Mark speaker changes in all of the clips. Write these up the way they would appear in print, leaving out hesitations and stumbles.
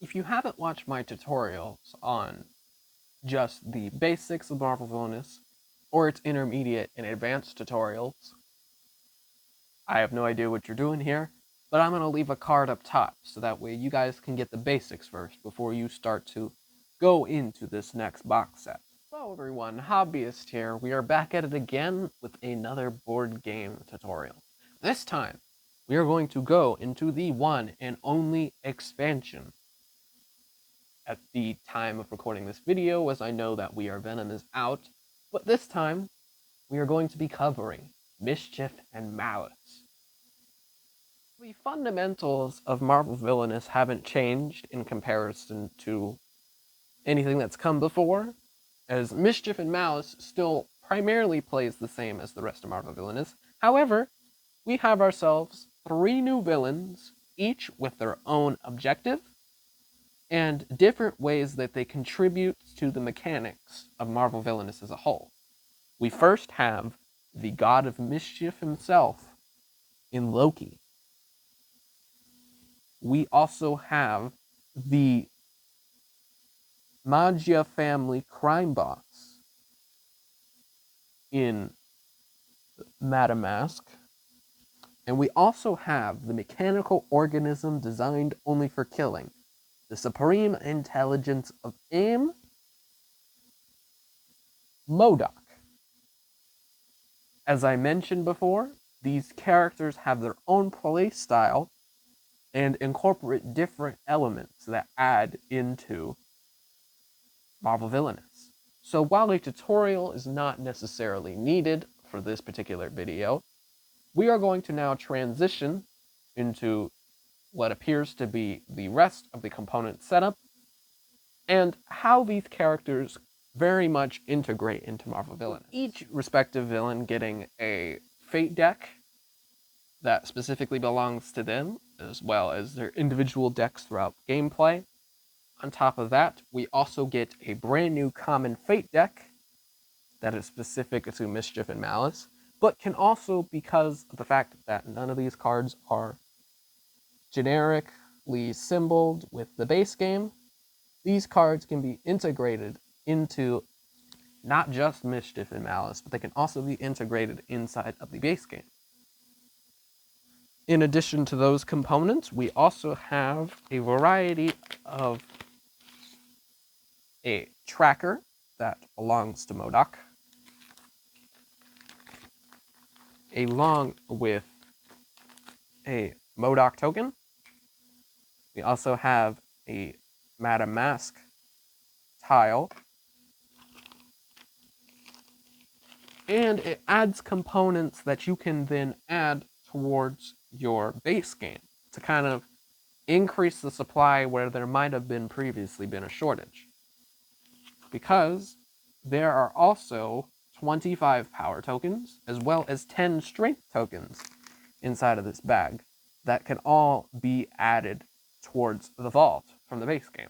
Speaker 1: If you haven't watched my tutorials on just the basics of Marvel Villainous, or its intermediate and advanced tutorials, I have no idea what you're doing here, but I'm going to leave a card up top so that way you guys can get the basics first before you start to go into this next box set. Hello everyone, Hobbyist here. We are back at it again with another board game tutorial. This time, we are going to go into the one and only expansion. At the time of recording this video, as I know that We Are Venom is out, but this time, we are going to be covering Mischief and Malice. The fundamentals of Marvel Villainous haven't changed in comparison to anything that's come before, as Mischief and Malice still primarily plays the same as the rest of Marvel Villainous. However, we have ourselves 3 new villains, each with their own objective, and different ways that they contribute to the mechanics of Marvel Villainous as a whole. We first have the god of mischief himself in Loki. We also have the Magia family crime boss in Madame Masque. And we also have the mechanical organism designed only for killing, the supreme intelligence of M.O.D.O.K. As I mentioned before, these characters have their own play style and incorporate different elements that add into Marvel Villainous. So while a tutorial is not necessarily needed for this particular video, we are going to now transition into what appears to be the rest of the component setup and how these characters very much integrate into Marvel Villainous. Each respective villain getting a fate deck that specifically belongs to them, as well as their individual decks throughout gameplay. On top of that, we also get a brand new common fate deck that is specific to Mischief and Malice, but can also, because of the fact that none of these cards are generically symboled with the base game, these cards can be integrated into not just Mischief and Malice, but they can also be integrated inside of the base game. In addition to those components, we also have a variety of a tracker that belongs to M.O.D.O.K, along with a M.O.D.O.K token. We also have a Madame Masque tile, and it adds components that you can then add towards your base game to kind of increase the supply where there might have been previously been a shortage. Because there are also 25 power tokens, as well as 10 strength tokens inside of this bag that can all be added towards the vault from the base game.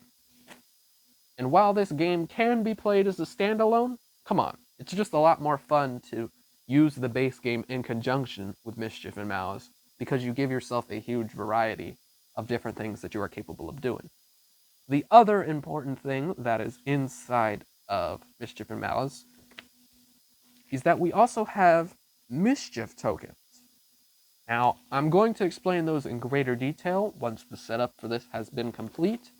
Speaker 1: And while this game can be played as a standalone, come on, it's just a lot more fun to use the base game in conjunction with Mischief and Malice, because you give yourself a huge variety of different things that you are capable of doing. The other important thing that is inside of Mischief and Malice is that we also have Mischief tokens. Now, I'm going to explain those in greater detail once the setup for this has been complete,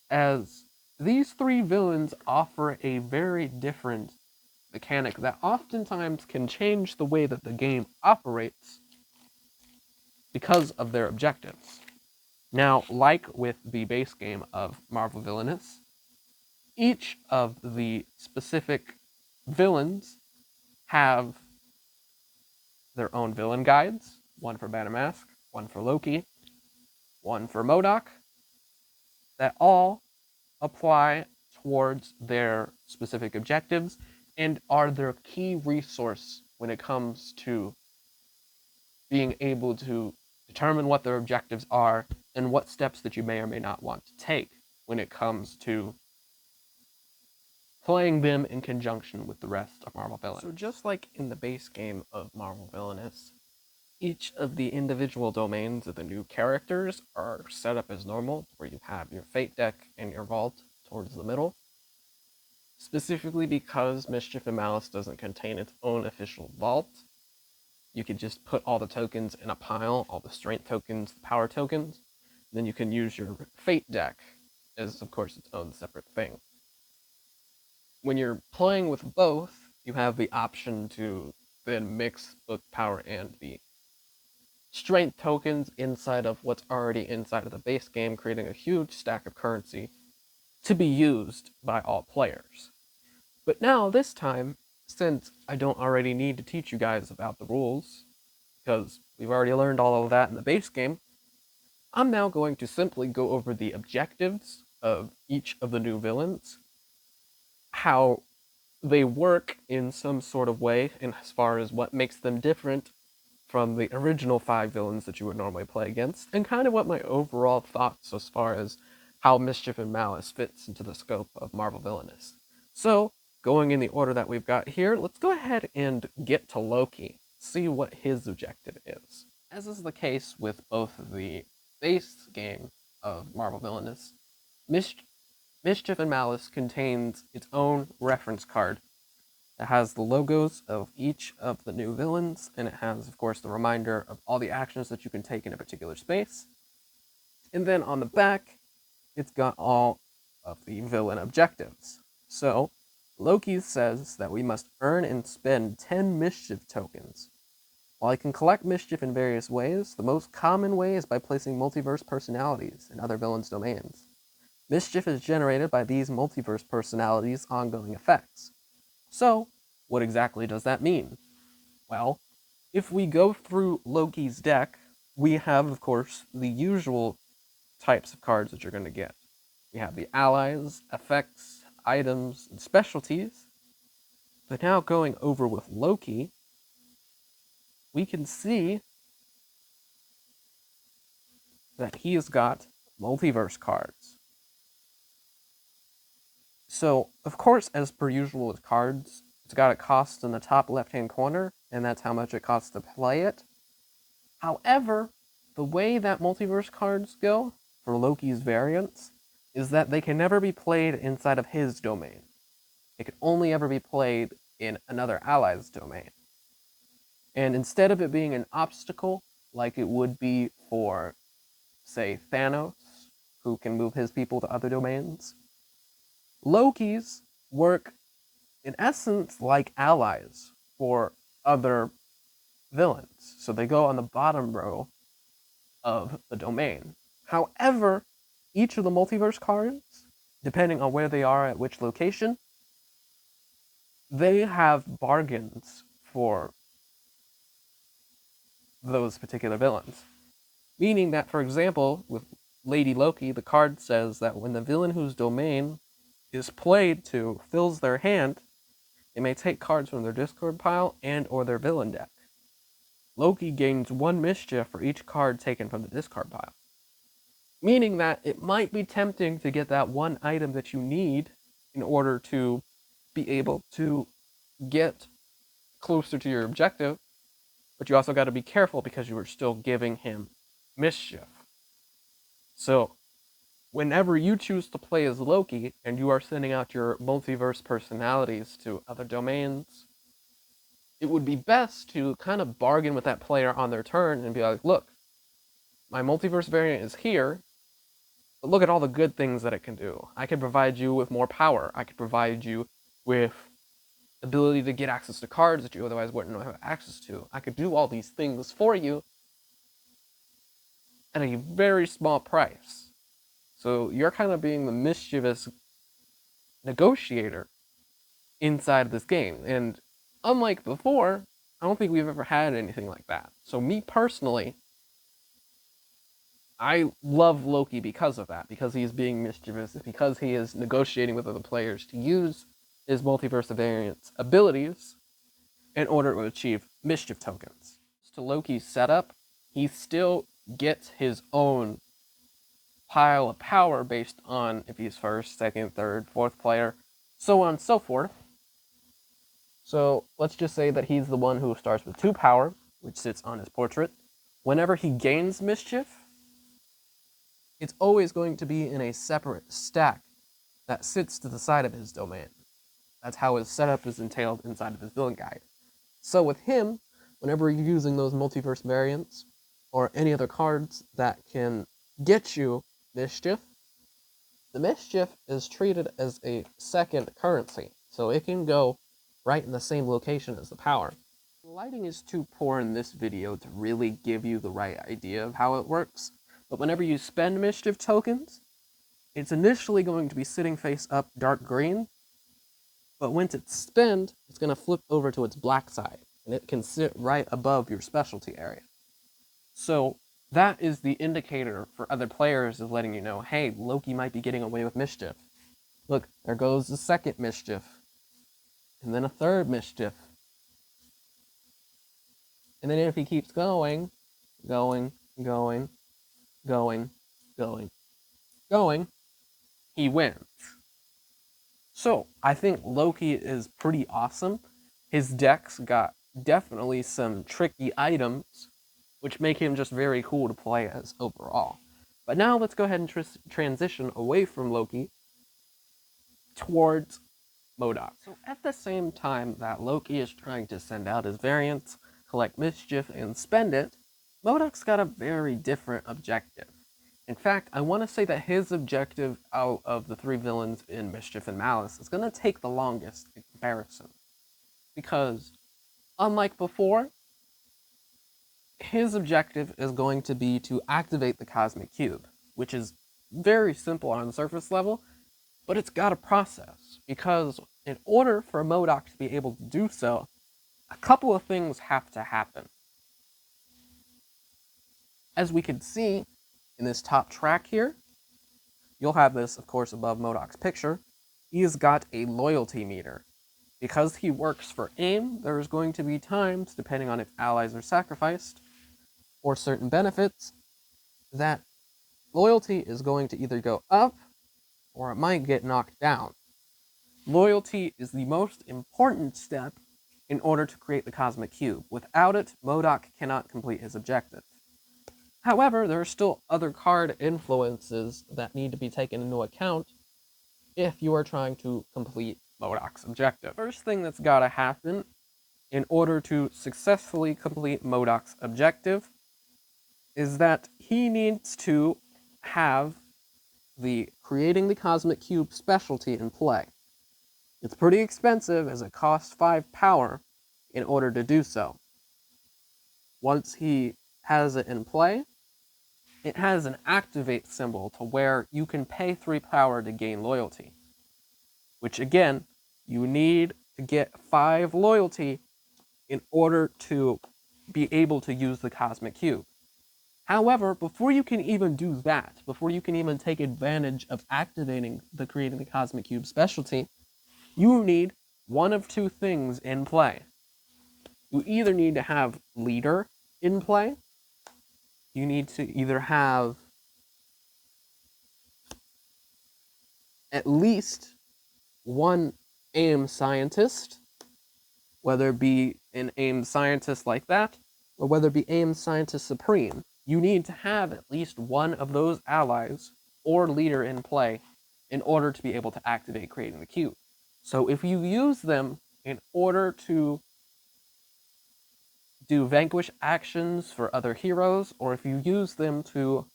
Speaker 1: as these 3 villains offer a very different mechanic that oftentimes can change the way that the game operates because of their objectives. Now, like with the base game of Marvel Villainous, each of the specific villains have their own villain guides, one for Madame Masque, one for Loki, one for M.O.D.O.K, that all apply towards their specific objectives and are their key resource when it comes to being able to determine what their objectives are and what steps that you may or may not want to take when it comes to playing them in conjunction with the rest of Marvel Villainous. So just like in the base game of Marvel Villainous, Each of the individual domains of the new characters are set up as normal, where you have your Fate deck and your Vault towards the middle. Specifically because Mischief and Malice doesn't contain its own official Vault, you can just put all the tokens in a pile, all the strength tokens, the power tokens, then you can use your Fate deck as, of course, its own separate thing. When you're playing with both, you have the option to then mix both power and the strength tokens inside of what's already inside of the base game, creating a huge stack of currency to be used by all players. But now, this time, since I don't already need to teach you guys about the rules, because we've already learned all of that in the base game, I'm now going to simply go over the objectives of each of the new villains, how they work in some sort of way, and as far as what makes them different from the original 5 villains that you would normally play against, and kind of what my overall thoughts as far as how Mischief and Malice fits into the scope of Marvel Villainous. So, going in the order that we've got here, let's go ahead and get to Loki, see what his objective is. As is the case with both the base game of Marvel Villainous, Mischief and Malice contains its own reference card. It has the logos of each of the new villains, and it has, of course, the reminder of all the actions that you can take in a particular space. And then on the back, it's got all of the villain objectives. So, Loki says that we must earn and spend 10 Mischief tokens. While I can collect Mischief in various ways, the most common way is by placing multiverse personalities in other villains' domains. Mischief is generated by these multiverse personalities' ongoing effects. So, what exactly does that mean? Well, if we go through Loki's deck, we have, of course, the usual types of cards that you're going to get. We have the allies, effects, items, and specialties. But now going over with Loki, we can see that he has got multiverse cards. So, of course, as per usual with cards, it's got a cost in the top left-hand corner, and that's how much it costs to play it. However, the way that multiverse cards go for Loki's variants is that they can never be played inside of his domain. It can only ever be played in another ally's domain. And instead of it being an obstacle, like it would be for, say, Thanos, who can move his people to other domains, Loki's work, in essence, like allies for other villains. So they go on the bottom row of the domain. However, each of the multiverse cards, depending on where they are at which location, they have bargains for those particular villains. Meaning that, for example, with Lady Loki, the card says that when the villain whose domain is played to fills their hand, they may take cards from their discard pile and or their villain deck. Loki gains 1 Mischief for each card taken from the discard pile. Meaning that it might be tempting to get that one item that you need in order to be able to get closer to your objective, but you also got to be careful because you are still giving him Mischief. So, whenever you choose to play as Loki and you are sending out your multiverse personalities to other domains, it would be best to kind of bargain with that player on their turn and be like, look, my multiverse variant is here, but look at all the good things that it can do. I can provide you with more power. I could provide you with ability to get access to cards that you otherwise wouldn't have access to. I could do all these things for you at a very small price. So you're kind of being the mischievous negotiator inside of this game. And unlike before, I don't think we've ever had anything like that. So me personally, I love Loki because of that, because he is being mischievous, because he is negotiating with other players to use his multiverse variant's abilities in order to achieve Mischief tokens. To Loki's setup, he still gets his own pile of power based on if he's first, second, third, fourth player, so on and so forth. So let's just say that he's the one who starts with 2 power, which sits on his portrait, whenever he gains Mischief, it's always going to be in a separate stack that sits to the side of his domain. That's how his setup is entailed inside of his villain guide. So with him, whenever you're using those multiverse variants, or any other cards that can get you Mischief, the Mischief is treated as a second currency, so it can go right in the same location as the power. The lighting is too poor in this video to really give you the right idea of how it works, but whenever you spend Mischief tokens, it's initially going to be sitting face up dark green, but once it's spent, it's going to flip over to its black side, and it can sit right above your specialty area. So that is the indicator for other players of letting you know, hey, Loki might be getting away with Mischief. Look, there goes the second Mischief, and then a third Mischief. And then if he keeps going, he wins. So, I think Loki is pretty awesome. His deck's got definitely some tricky items, which make him just very cool to play as overall. But now let's go ahead and transition away from Loki towards M.O.D.O.K. So at the same time that Loki is trying to send out his variants, collect Mischief, and spend it, M.O.D.O.K's got a very different objective. In fact, I want to say that his objective out of the three villains in Mischief and Malice is going to take the longest in comparison. Because, unlike before, his objective is going to be to activate the Cosmic Cube, which is very simple on the surface level, but it's got a process. Because in order for M.O.D.O.K to be able to do so, a couple of things have to happen. As we can see, in this top track here, you'll have this, of course, above M.O.D.O.K's picture. He's got a loyalty meter. Because he works for AIM, there's going to be times, depending on if allies are sacrificed, or certain benefits, that loyalty is going to either go up, or it might get knocked down. Loyalty is the most important step in order to create the Cosmic Cube. Without it, M.O.D.O.K cannot complete his objective. However, there are still other card influences that need to be taken into account if you are trying to complete M.O.D.O.K's objective. First thing that's gotta happen in order to successfully complete M.O.D.O.K's objective is that he needs to have the creating the Cosmic Cube specialty in play. It's pretty expensive as it costs 5 power in order to do so. Once he has it in play, it has an activate symbol to where you can pay 3 power to gain loyalty. Which again, you need to get 5 loyalty in order to be able to use the Cosmic Cube. However, before you can even do that, before you can even take advantage of activating the creating the Cosmic Cube specialty, you need one of two things in play. You either need to have leader in play, you need to either have at least one AIM scientist, whether it be an AIM scientist like that, or whether it be AIM scientist supreme. You need to have at least one of those allies or leader in play in order to be able to activate creating the cube. So if you use them in order to do vanquish actions for other heroes, or if you use them to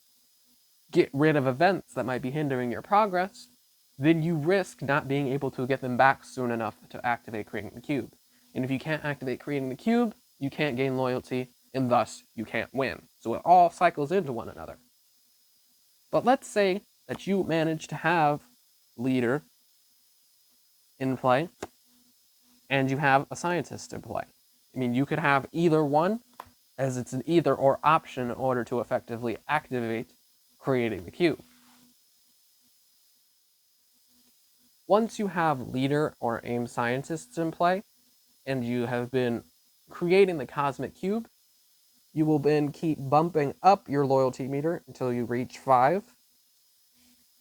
Speaker 1: get rid of events that might be hindering your progress, then you risk not being able to get them back soon enough to activate creating the cube. And if you can't activate creating the cube, you can't gain loyalty, and thus you can't win. So it all cycles into one another. But let's say that you manage to have leader in play, and you have a scientist in play. I mean, you could have either one, as it's an either or option in order to effectively activate creating the cube. Once you have leader or AIM scientists in play, and you have been creating the Cosmic Cube, you will then keep bumping up your loyalty meter until you reach 5.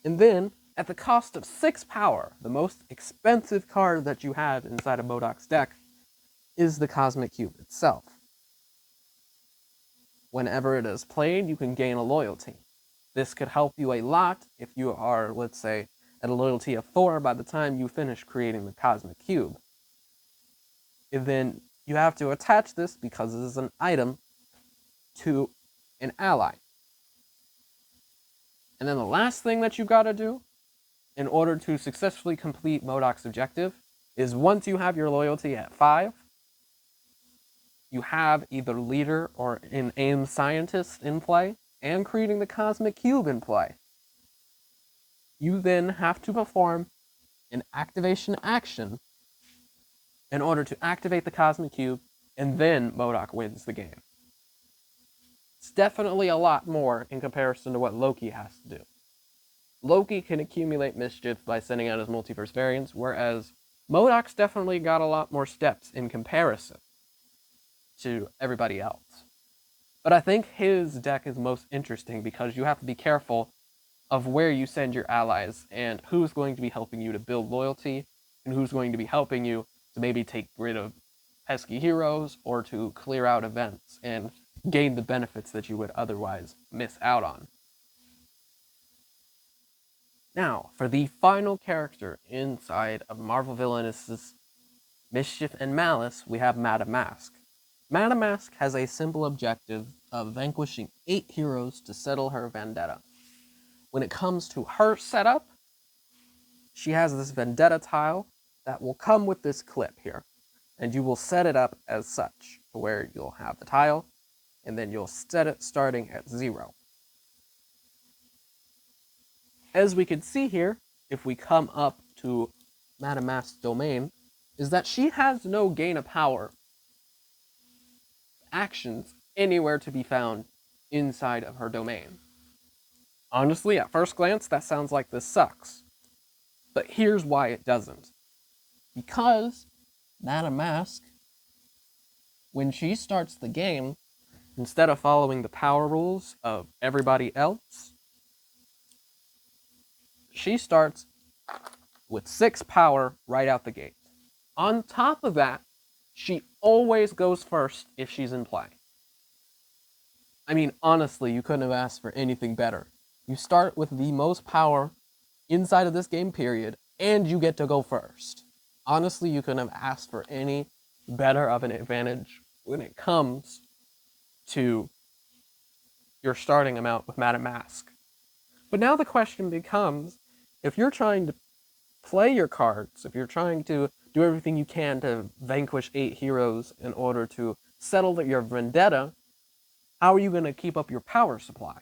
Speaker 1: And then, at the cost of 6 power, the most expensive card that you have inside of M.O.D.O.K's deck is the Cosmic Cube itself. whenever it is played, you can gain a loyalty. This could help you a lot if you are, let's say, at a loyalty of 4 by the time you finish creating the Cosmic Cube. And then you have to attach this, because this is an item, to an ally. And then the last thing that you gotta do in order to successfully complete M.O.D.O.K's objective is, once you have your loyalty at 5, you have either leader or an AIM scientist in play, and creating the Cosmic Cube in play. You then have to perform an activation action in order to activate the Cosmic Cube, and then M.O.D.O.K wins the game. It's definitely a lot more in comparison to what Loki has to do. Loki can accumulate mischief by sending out his multiverse variants, whereas M.O.D.O.K's definitely got a lot more steps in comparison to everybody else. But I think his deck is most interesting because you have to be careful of where you send your allies and who's going to be helping you to build loyalty and who's going to be helping you to maybe take rid of pesky heroes or to clear out events and gain the benefits that you would otherwise miss out on. Now, for the final character inside of Marvel Villainous' Mischief and Malice, we have Madame Masque. Madame Masque has a simple objective of vanquishing 8 heroes to settle her vendetta. When it comes to her setup, she has this Vendetta tile that will come with this clip here, and you will set it up as such, to where you'll have the tile, and then you'll set it starting at 0. As we can see here, if we come up to Madame Masque's domain, is that she has no gain of power actions anywhere to be found inside of her domain. Honestly, at first glance, that sounds like this sucks. But here's why it doesn't. Because Madame Masque, when she starts the game, instead of following the power rules of everybody else, she starts with 6 power right out the gate. On top of that, she always goes first if she's in play. I mean, honestly, you couldn't have asked for anything better. You start with the most power inside of this game period, and you get to go first. Honestly, you couldn't have asked for any better of an advantage when it comes to your starting amount with Madame Masque. But now the question becomes, if you're trying to play your cards, if you're trying to do everything you can to vanquish 8 heroes in order to settle your vendetta, how are you going to keep up your power supply?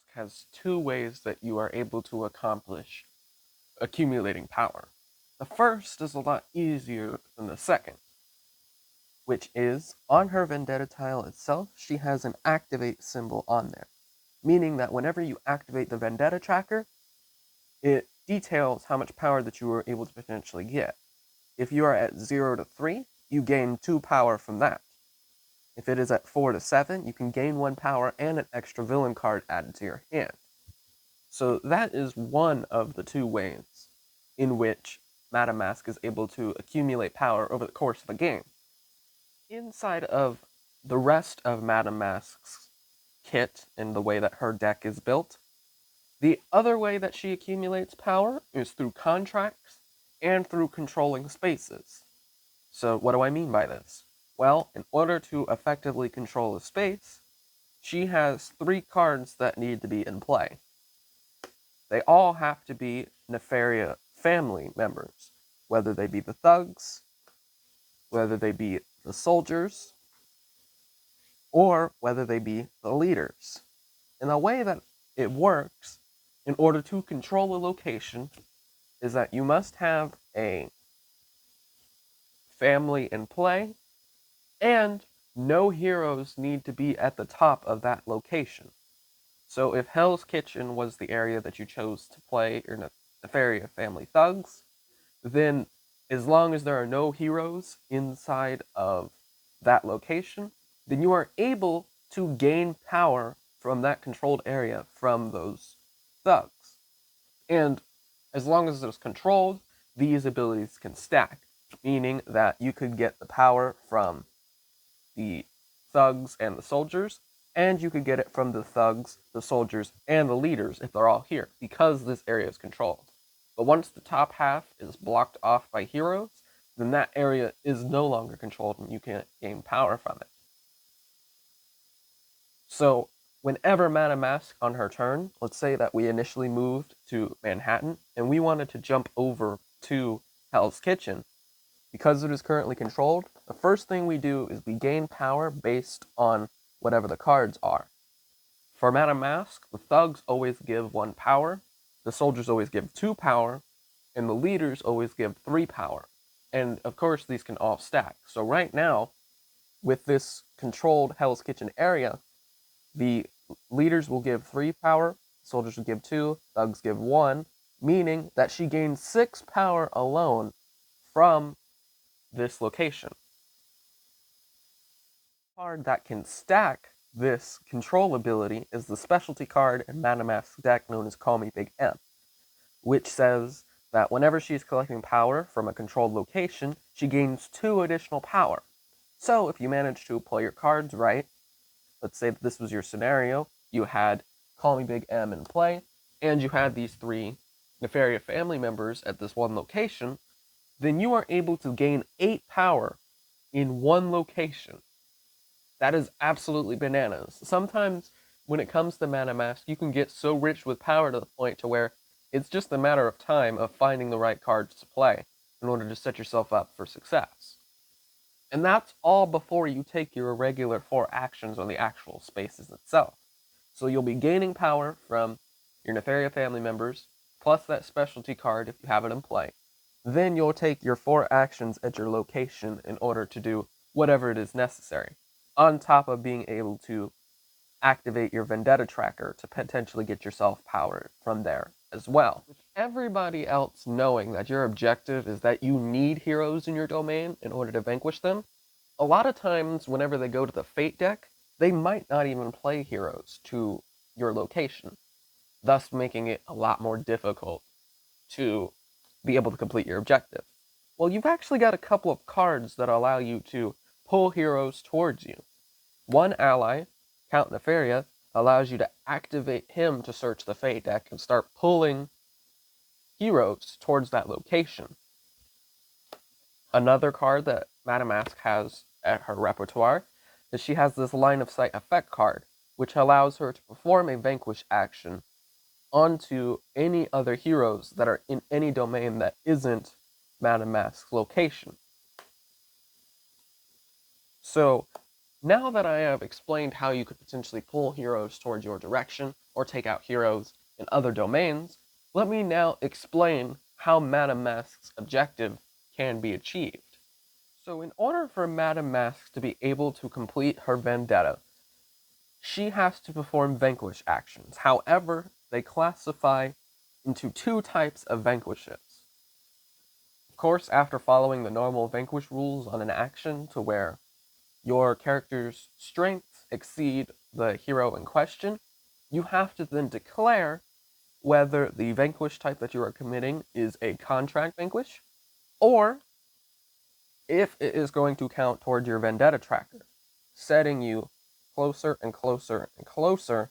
Speaker 1: It has 2 ways that you are able to accomplish accumulating power. The first is a lot easier than the second, which is, on her vendetta tile itself, she has an activate symbol on there, meaning that whenever you activate the vendetta tracker, it details how much power that you were able to potentially get. If you are at 0 to 3, you gain 2 power from that. If it is at 4 to 7, you can gain 1 power and an extra villain card added to your hand. So that is one of the 2 ways in which Madame Masque is able to accumulate power over the course of a game. Inside of the rest of Madame Masque's kit and the way that her deck is built, the other way that she accumulates power is through contracts and through controlling spaces. So what do I mean by this? Well, in order to effectively control a space, she has 3 cards that need to be in play. They all have to be Nefaria family members, whether they be the thugs, whether they be the soldiers, or whether they be the leaders. And the way that it works, in order to control a location, is that you must have a family in play, and no heroes need to be at the top of that location. So if Hell's Kitchen was the area that you chose to play your Nefaria family thugs, then as long as there are no heroes inside of that location, then you are able to gain power from that controlled area from those thugs. And as long as it's controlled, these abilities can stack, meaning that you could get the power from the thugs and the soldiers, And you could get it from the thugs, the soldiers, and the leaders if they're all here, because this area is controlled. But once the top half is blocked off by heroes, then that area is no longer controlled and you can't gain power from it. So whenever Madame Masque on her turn, let's say that we initially moved to Manhattan and we wanted to jump over to Hell's Kitchen, because it is currently controlled, the first thing we do is we gain power based on whatever the cards are. For Madame Masque, the thugs always give 1 power, the soldiers always give 2 power, and the leaders always give 3 power. And of course, these can all stack. So right now, with this controlled Hell's Kitchen area, the leaders will give 3 power, soldiers will give 2, thugs give 1, meaning that she gains 6 power alone from this location. The card that can stack this control ability is the specialty card in Madame Masque's deck known as Call Me Big M, which says that whenever she's collecting power from a controlled location, she gains 2 additional power. So if you manage to play your cards right, let's say that this was your scenario, you had Call Me Big M in play, and you had these 3 Nefarious family members at this one location, then you are able to gain 8 power in one location. That is absolutely bananas. Sometimes when it comes to Madame Masque, you can get so rich with power to the point to where it's just a matter of time of finding the right cards to play in order to set yourself up for success. And that's all before you take your regular 4 actions on the actual spaces itself. So you'll be gaining power from your Nefarious family members, plus that specialty card if you have it in play. Then you'll take your 4 actions at your location in order to do whatever it is necessary, on top of being able to activate your Vendetta tracker to potentially get yourself power from there as well. With everybody else knowing that your objective is that you need heroes in your domain in order to vanquish them, a lot of times whenever they go to the Fate deck, they might not even play heroes to your location, thus making it a lot more difficult to be able to complete your objective. Well, you've actually got a couple of cards that allow you to pull heroes towards you. One ally, Count Nefaria, allows you to activate him to search the Fate deck and start pulling heroes towards that location. Another card that Madame Masque has at her repertoire is she has this line of sight effect card, which allows her to perform a vanquish action onto any other heroes that are in any domain that isn't Madame Masque's location. So now that I have explained how you could potentially pull heroes towards your direction or take out heroes in other domains, let me now explain how Madame Masque's objective can be achieved. So in order for Madame Masque to be able to complete her vendetta, she has to perform vanquish actions. However, they classify into 2 types of vanquishes. Of course, after following the normal vanquish rules on an action to where your character's strengths exceed the hero in question, you have to then declare whether the vanquish type that you are committing is a contract vanquish, or if it is going to count towards your vendetta tracker, setting you closer and closer and closer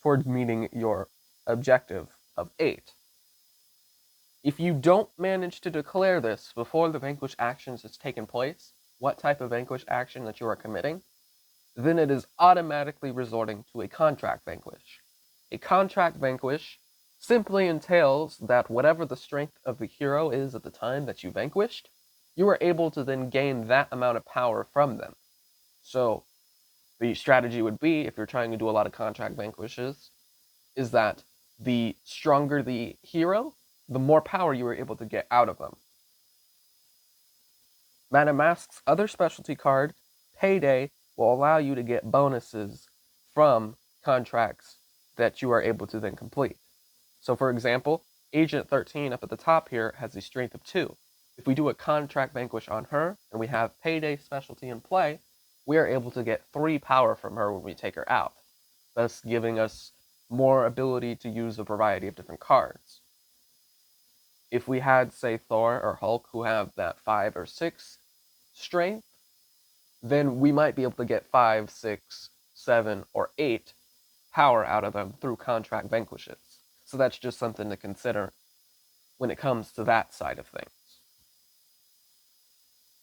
Speaker 1: towards meeting your objective of 8. If you don't manage to declare this before the vanquish actions has taken place, what type of vanquish action that you are committing, then it is automatically resorting to a contract vanquish. A contract vanquish simply entails that whatever the strength of the hero is at the time that you vanquished, you are able to then gain that amount of power from them. So the strategy would be, if you're trying to do a lot of contract vanquishes, is that the stronger the hero, the more power you are able to get out of them. Madame Masque's other specialty card, Payday, will allow you to get bonuses from contracts that you are able to then complete. So for example, Agent 13 up at the top here has a strength of 2. If we do a contract vanquish on her, and we have Payday specialty in play, we are able to get 3 power from her when we take her out, thus giving us more ability to use a variety of different cards. If we had, say, Thor or Hulk who have that 5 or 6 strength, then we might be able to get 5, 6, 7, or 8 power out of them through contract vanquishes. So that's just something to consider when it comes to that side of things.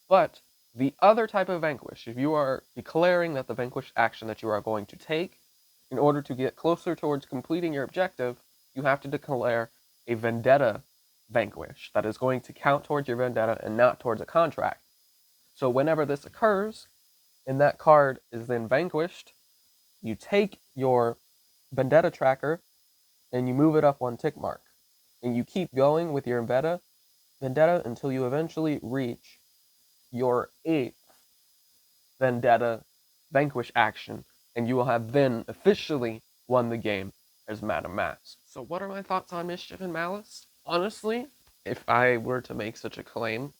Speaker 1: But the other type of vanquish, if you are declaring that the vanquish action that you are going to take, in order to get closer towards completing your objective, you have to declare a Vendetta vanquish that is going to count towards your Vendetta and not towards a contract. So whenever this occurs, and that card is then vanquished, you take your Vendetta tracker and you move it up 1 tick mark. And you keep going with your Vendetta until you eventually reach your 8th Vendetta vanquish action, and you will have then officially won the game as Madame Masque. So what are my thoughts on Mischief and Malice? Honestly, if I were to make such a claim,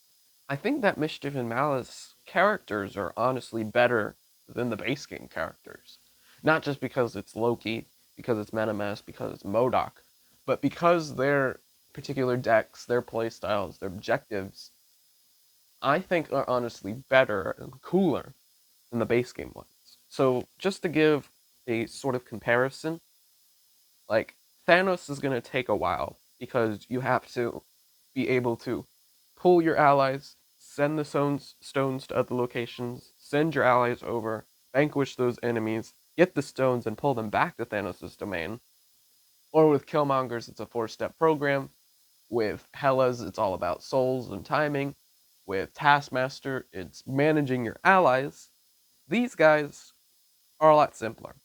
Speaker 1: I think that Mischief and Malice characters are honestly better than the base game characters. Not just because it's Loki, because it's Madame Masque, because it's M.O.D.O.K, but because their particular decks, their playstyles, their objectives, I think are honestly better and cooler than the base game ones. So just to give a sort of comparison, like Thanos is going to take a while because you have to be able to pull your allies, send the stones to other locations, send your allies over, vanquish those enemies, get the stones and pull them back to Thanos' domain. Or with Killmongers, it's a 4-step program. With Hela's, it's all about souls and timing. With Taskmaster, it's managing your allies. These guys are a lot simpler.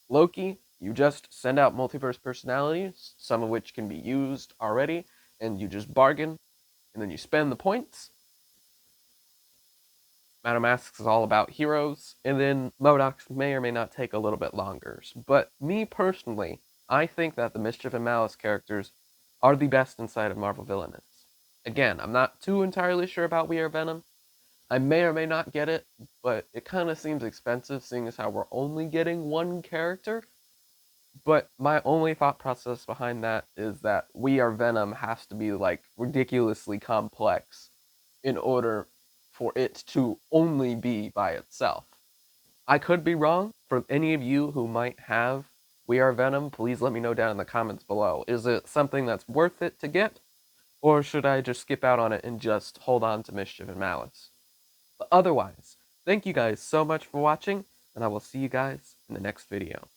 Speaker 1: Loki, you just send out multiverse personalities, some of which can be used already, and you just bargain, and then you spend the points. Madame Masque is all about heroes, and then M.O.D.O.K may or may not take a little bit longer. But me personally, I think that the Mischief and Malice characters are the best inside of Marvel Villainous. Again, I'm not too entirely sure about We Are Venom. I may or may not get it, but it kind of seems expensive seeing as how we're only getting one character. But my only thought process behind that is that We Are Venom has to be like ridiculously complex in order for it to only be by itself. I could be wrong. For any of you who might have We Are Venom, please let me know down in the comments below. Is it something that's worth it to get? Or should I just skip out on it and just hold on to Mischief and Malice? But otherwise, thank you guys so much for watching, and I will see you guys in the next video.